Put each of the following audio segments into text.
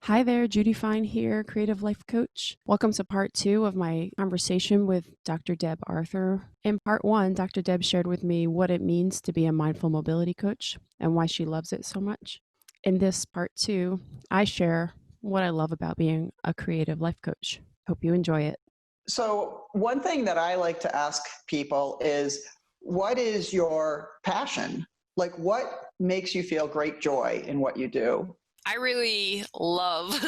Hi there, Judy Fine here, Creative Life Coach. Welcome to part 2 of my conversation with Dr. Deb Arthur. In part 1, Dr. Deb shared with me what it means to be a mindful mobility coach and why she loves it so much. In this part 2, I share what I love about being a creative life coach. Hope you enjoy it. So one thing that I like to ask people is, what is your passion? Like, what makes you feel great joy in what you do? I really love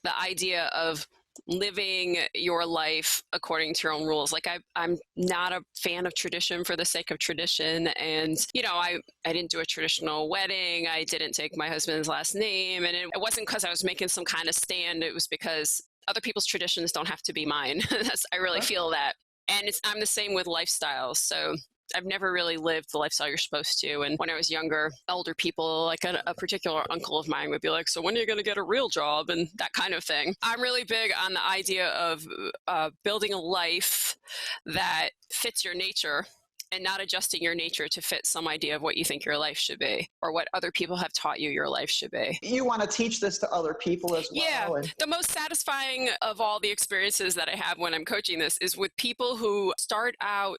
the idea of living your life according to your own rules. Like I'm not a fan of tradition for the sake of tradition. And, I didn't do a traditional wedding. I didn't take my husband's last name. And it wasn't because I was making some kind of stand. It was because other people's traditions don't have to be mine. I really feel that. And I'm the same with lifestyles. So I've never really lived the lifestyle you're supposed to. And when I was younger, elder people, like a particular uncle of mine would be like, so when are you going to get a real job? And that kind of thing. I'm really big on the idea of building a life that fits your nature and not adjusting your nature to fit some idea of what you think your life should be or what other people have taught you your life should be. You want to teach this to other people as well? Yeah. The most satisfying of all the experiences that I have when I'm coaching this is with people who start out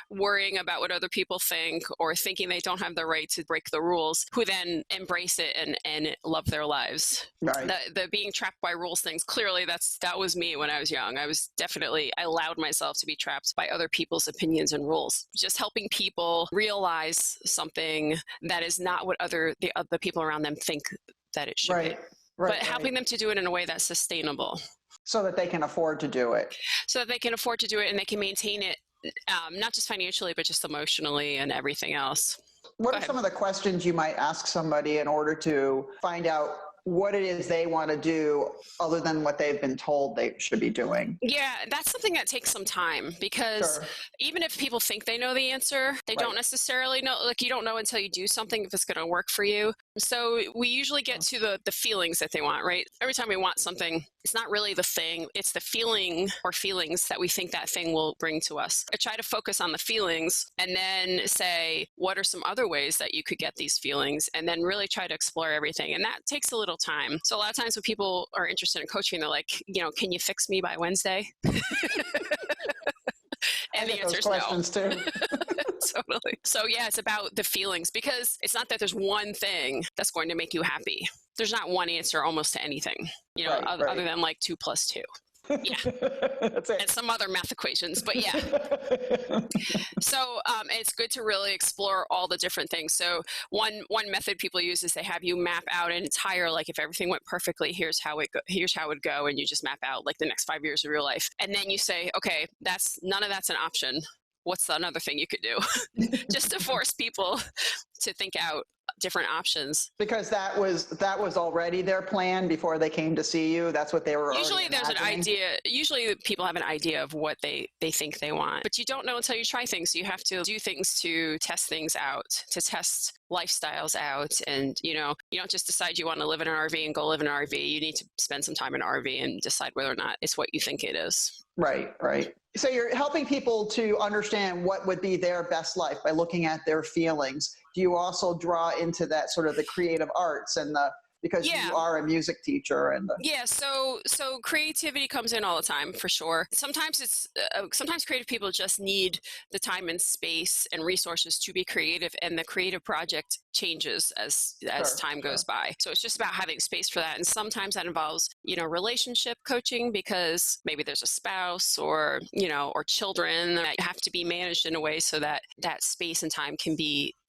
worrying about what other people think or thinking they don't have the right to break the rules, who then embrace it and love their lives. Right. The being trapped by rules things, clearly that was me when I was young. I allowed myself to be trapped by other people's opinions and rules. Just helping people realize something that is not what the people around them think that it should be. But helping them to do it in a way that's sustainable. So that they can afford to do it. So that they can afford to do it and they can maintain it, not just financially, but just emotionally and everything else. What are some of the questions you might ask somebody in order to find out what it is they want to do other than what they've been told they should be doing? Yeah, that's something that takes some time because even if people think they know the answer, they don't necessarily know. Like, you don't know until you do something if it's going to work for you. So we usually get to the feelings that they want, right? Every time we want something, it's not really the thing, it's the feeling or feelings that we think that thing will bring to us. I try to focus on the feelings and then say, what are some other ways that you could get these feelings? And then really try to explore everything. And that takes a little time. So a lot of times when people are interested in coaching, they're like, can you fix me by Wednesday? And the answer is no. Too. Totally. So yeah, it's about the feelings because it's not that there's one thing that's going to make you happy. There's not one answer almost to anything, other than like 2 + 2. Yeah. That's it. And some other math equations, but yeah. So it's good to really explore all the different things. So one method people use is they have you map out an entire, like, if everything went perfectly, here's how it would go, and you just map out like the next 5 years of your life. And then you say, okay, none of that's an option. What's another thing you could do? Just to force people to think out different options. Because that was already their plan before they came to see you. That's what they were usually there's imagining. An idea. Usually people have an idea of what they think they want, but you don't know until you try things. So you have to do things to test things out, to test lifestyles out. And you don't just decide you want to live in an RV and go live in an RV. You need to spend some time in an RV and decide whether or not it's what you think it is. Right. So you're helping people to understand what would be their best life by looking at their feelings. Do you also draw into that sort of the creative arts and because you are a music teacher so creativity comes in all the time, for sure. Sometimes sometimes creative people just need the time and space and resources to be creative, and the creative project changes as time goes by. So it's just about having space for that. And sometimes that involves, relationship coaching, because maybe there's a spouse or children that have to be managed in a way so that that space and time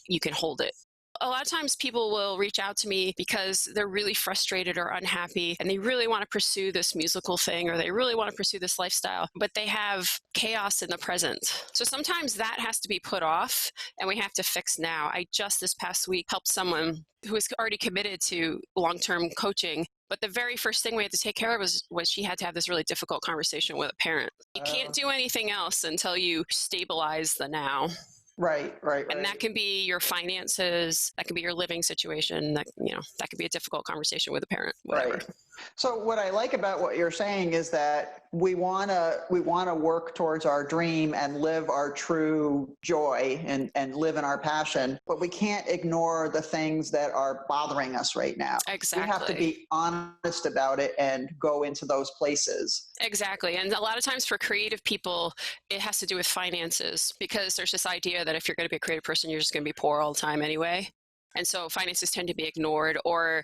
you can hold it. A lot of times people will reach out to me because they're really frustrated or unhappy and they really want to pursue this musical thing, or they really want to pursue this lifestyle, but they have chaos in the present. So sometimes that has to be put off and we have to fix now. I just this past week helped someone who was already committed to long-term coaching, but the very first thing we had to take care of was she had to have this really difficult conversation with a parent. You can't do anything else until you stabilize the now. Right. And that can be your finances, that can be your living situation, that, that could be a difficult conversation with a parent, whatever. Right. So what I like about what you're saying is that we want to work towards our dream and live our true joy and live in our passion, but we can't ignore the things that are bothering us right now. Exactly. We have to be honest about it and go into those places. Exactly. And a lot of times for creative people, it has to do with finances, because there's this idea that if you're going to be a creative person, you're just going to be poor all the time anyway. And so finances tend to be ignored, or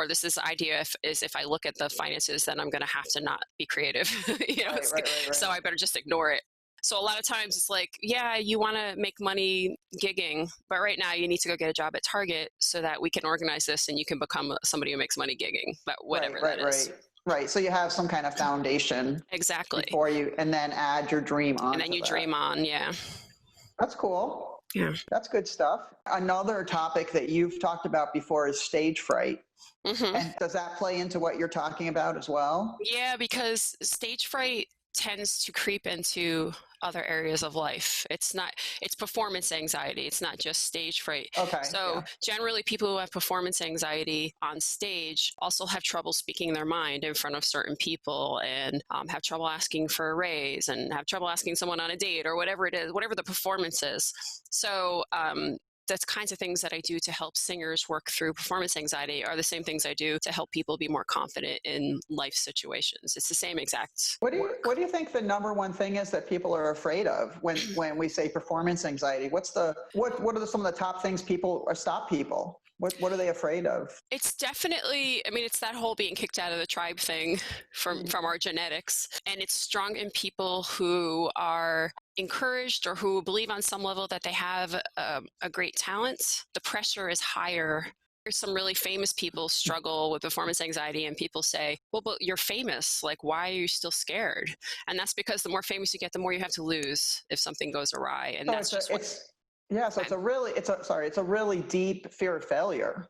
this is the idea if I look at the finances, then I'm going to have to not be creative. Right. So I better just ignore it. So a lot of times it's like, yeah, you want to make money gigging, but right now you need to go get a job at Target so that we can organize this and you can become somebody who makes money gigging, but whatever that is. Right. So you have some kind of foundation. Exactly. Before you, and then add your dream on. And then you dream on. Yeah. That's cool. Yeah. That's good stuff. Another topic that you've talked about before is stage fright. Mm-hmm. And does that play into what you're talking about as well? Yeah, because stage fright tends to creep into other areas of life. It's performance anxiety. It's not just stage fright. Okay. So generally people who have performance anxiety on stage also have trouble speaking their mind in front of certain people, and have trouble asking for a raise, and have trouble asking someone on a date, or whatever it is, whatever the performance is. So that's kinds of things that I do to help singers work through performance anxiety are the same things I do to help people be more confident in life situations. It's the same exact What do you think the number one thing is that people are afraid of when we say performance anxiety? What are some of the top things stop people? What are they afraid of? It's definitely, it's that whole being kicked out of the tribe thing from our genetics. And it's strong in people who are encouraged or who believe on some level that they have a great talent. The pressure is higher. Some really famous people struggle with performance anxiety, and people say, well, but you're famous. Like, why are you still scared? And that's because the more famous you get, the more you have to lose if something goes awry. And that's just it's a really deep fear of failure.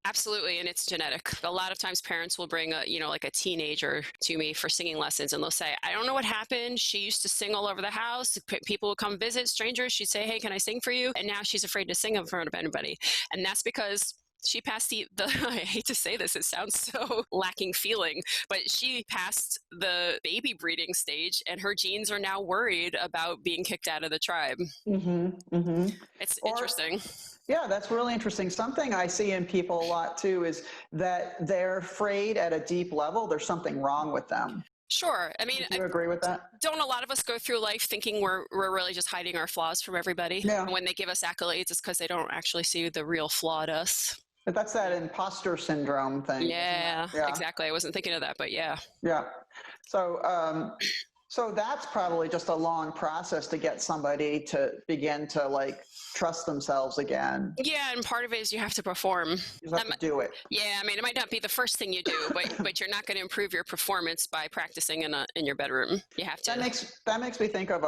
Absolutely. And it's genetic. A lot of times parents will bring like a teenager to me for singing lessons, and they'll say, I don't know what happened. She used to sing all over the house. People would come visit, strangers. She'd say, hey, can I sing for you? And now she's afraid to sing in front of anybody. And that's because she passed the I hate to say this, it sounds so lacking feeling, but she passed the baby breeding stage, and her genes are now worried about being kicked out of the tribe. Mm-hmm, mm-hmm. It's interesting. Yeah, that's really interesting. Something I see in people a lot too is that they're afraid at a deep level there's something wrong with them. Sure. Do you agree with that? Don't a lot of us go through life thinking we're really just hiding our flaws from everybody? Yeah. And when they give us accolades, it's because they don't actually see the real flaw in us. But that's that imposter syndrome thing. Yeah, exactly. I wasn't thinking of that, but yeah. Yeah. So that's probably just a long process to get somebody to begin to trust themselves again. Yeah, and part of it is you have to perform. You have to do it. Yeah, it might not be the first thing you do, but you're not going to improve your performance by practicing in your bedroom. You have to. That makes me think of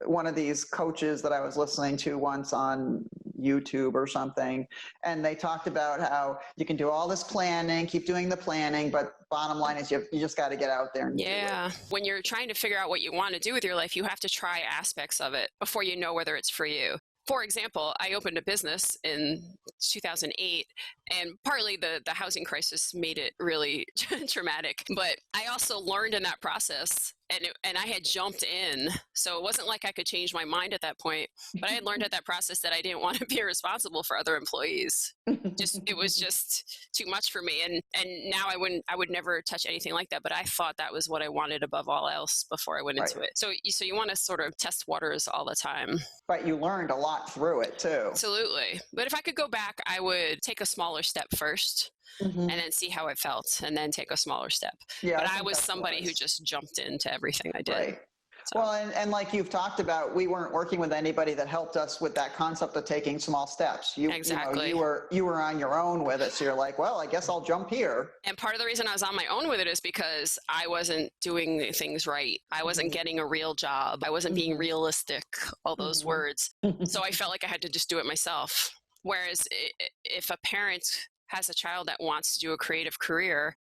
one of these coaches that I was listening to once on YouTube or something, and they talked about how you can do all this planning, keep doing the planning, but bottom line is you just got to get out there and do it. When you're trying to figure out what you want to do with your life, you have to try aspects of it before you know whether it's for you. For example, I opened a business in 2008, and partly the housing crisis made it really traumatic. But I also learned in that process, and I had jumped in. So it wasn't like I could change my mind at that point. But I had learned at that process that I didn't want to be responsible for other employees. It was just too much for me. And now I would never touch anything like that. But I thought that was what I wanted above all else before I went into it. So you want to sort of test waters all the time. But you learned a lot through it too. Absolutely. But if I could go back, I would take a smaller step first. Mm-hmm. And then see how it felt, and then take a smaller step. Yeah, but I was somebody who just jumped into everything I did. Right. So. Well, and like you've talked about, we weren't working with anybody that helped us with that concept of taking small steps. Exactly. You were on your own with it. So you're like, well, I guess I'll jump here. And part of the reason I was on my own with it is because I wasn't doing things right. I wasn't getting a real job. I wasn't being realistic, all those words. So I felt like I had to just do it myself. Whereas if a parent has a child that wants to do a creative career,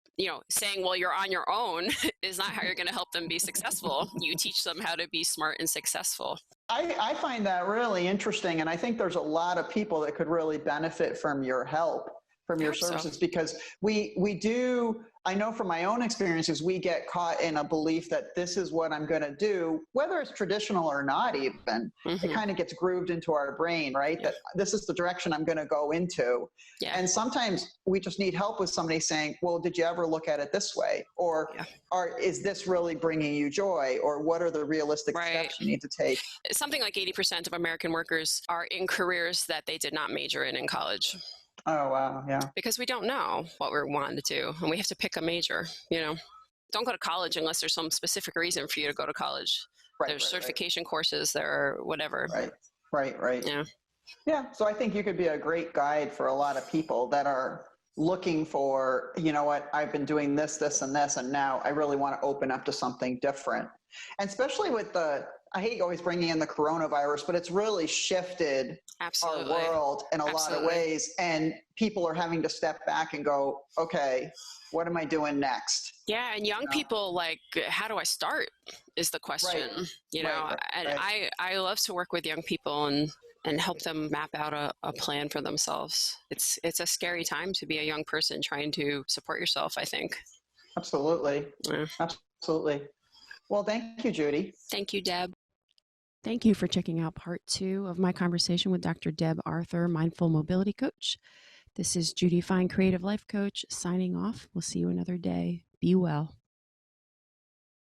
saying, well, you're on your own is not how you're going to help them be successful. You teach them how to be smart and successful. I find that really interesting. And I think there's a lot of people that could really benefit from your help, from your services, because we do, I know from my own experiences, we get caught in a belief that this is what I'm going to do, whether it's traditional or not even. It kind of gets grooved into our brain, right? That this is the direction I'm going to go into. And sometimes we just need help with somebody saying, well, did you ever look at it this way? Or is this really bringing you joy? Or what are the realistic steps you need to take? Something like 80% of American workers are in careers that they did not major in college. Oh, wow. Yeah. Because we don't know what we're wanting to do, and we have to pick a major, Don't go to college unless there's some specific reason for you to go to college. There's certification courses, there are whatever. Right. Yeah. So I think you could be a great guide for a lot of people that are looking for, you know what, I've been doing this, this, and this, and now I really want to open up to something different. And especially with I hate always bringing in the coronavirus, but it's really shifted our world in a lot of ways. And people are having to step back and go, okay, what am I doing next? Yeah. And young people, like, how do I start is the question, And I love to work with young people and help them map out a plan for themselves. It's a scary time to be a young person trying to support yourself, I think. Absolutely. Yeah. Absolutely. Well, thank you, Judy. Thank you, Deb. Thank you for checking out part 2 of my conversation with Dr. Deb Arthur, Mindful Mobility Coach. This is Judy Fine, Creative Life Coach, signing off. We'll see you another day. Be well.